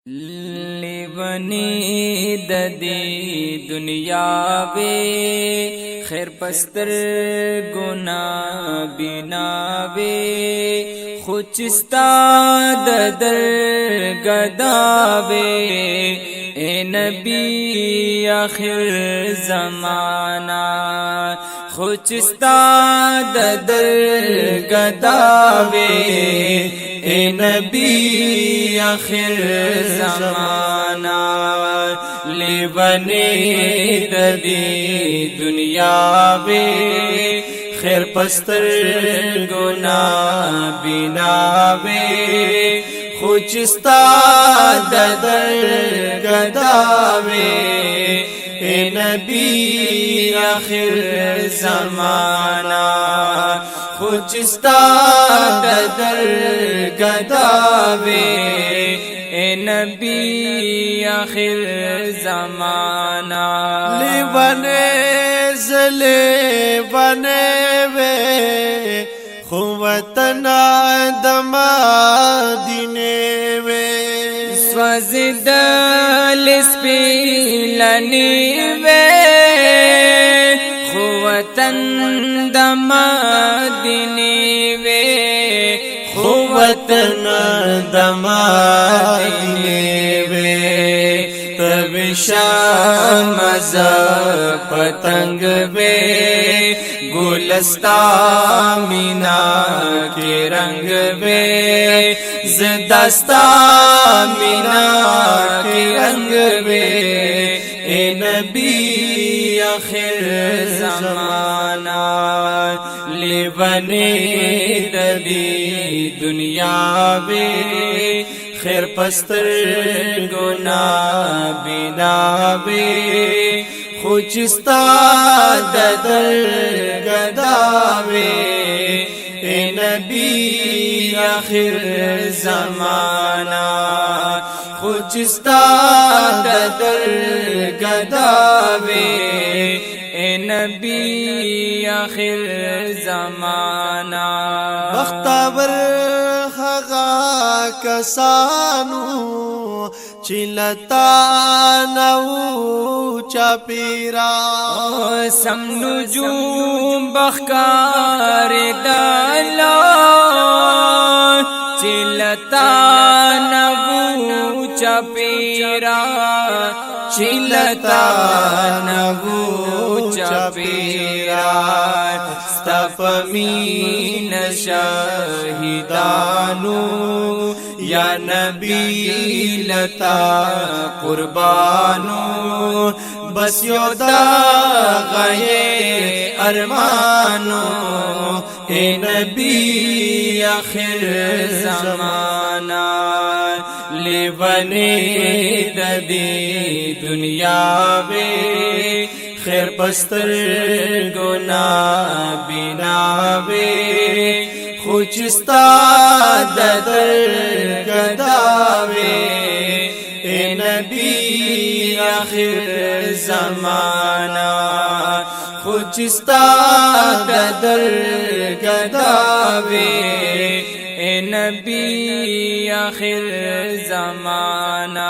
لیونی د دې دنیا وې خیر پستر ګنا بنا وې خو چستا د در غدا وې اے نبی آخر زمانہ خو چستا د در غدا وې اے نبی آخر زمانہ لیوانی ددی دنیا وے خیر پستر گنا بنا وے خوچستا ددر گدا وے اے نبی آخر زمانہ خوچستا ددر گدا وے اے نبی آخر زمانہ لیوانے زلیوانے وے خوتنا دمادینے وے سوزدل سپیلنی وے خوتن دمادینی وے خوتن دمادینی وے تب شام پتنگ وے گلستا مینا کے رنگ وے زدستا مینا کے رنگ وے اے نبی آخر زمانہ لیوانی ددی دنیا وے خیر پستر گنا بنا وے خوچستا ددر گدا وے اے نبی آخر زمانہ خوچستا ددر گدا وے اے نبی آخر زمانہ بختور خغا کسانو چلتا نو چاپیرا سم نجوم بخکار دالا چلتا نو چاپیرا چلتا نو چاپیرا ستفمین شاہدانو یا نبی لتا قربانو بس یودا غیے ارمانو اے نبی آخر زمانہ لیوانی ددی دنیا وے خیر پستر گنا بنا وے خوچستا ددر گدا وے اے نبی آخر زمانہ خوچستا ددر گدا وے اے نبی آخر زمانہ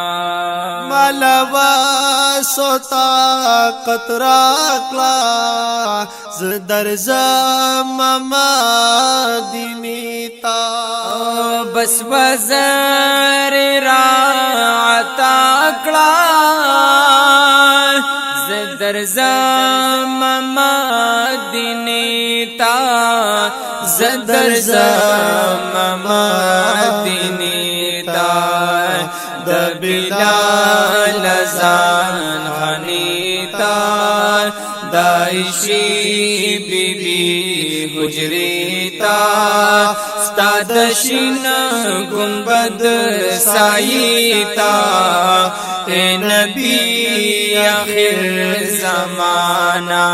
مالوا سوتا قطرا کلا زدر زمما دینیتا بس وزر راعتا کلا زدر زمما دینیتا زدر زمما دینیتا د بلال زان غنیتا دایشی بی بی حجریتا ستاد شین گنبد سایتا اے نبی آخر زمانہ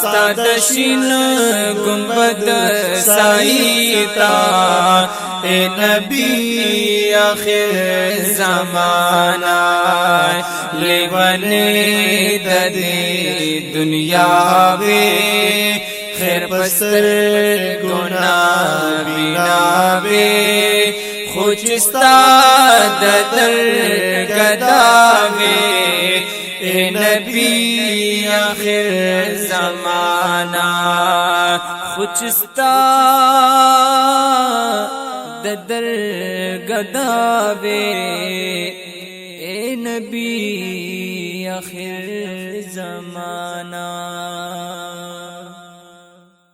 ستاد شین گنبد سایتا اے نبی آخر زمانہ لیوانی ددی دنیا وے خیر پسر گنا بنا وے خوچستا د در گداوے اے نبی آخر زمانہ خوچستا د در گداوے اے نبی آخر زمانہ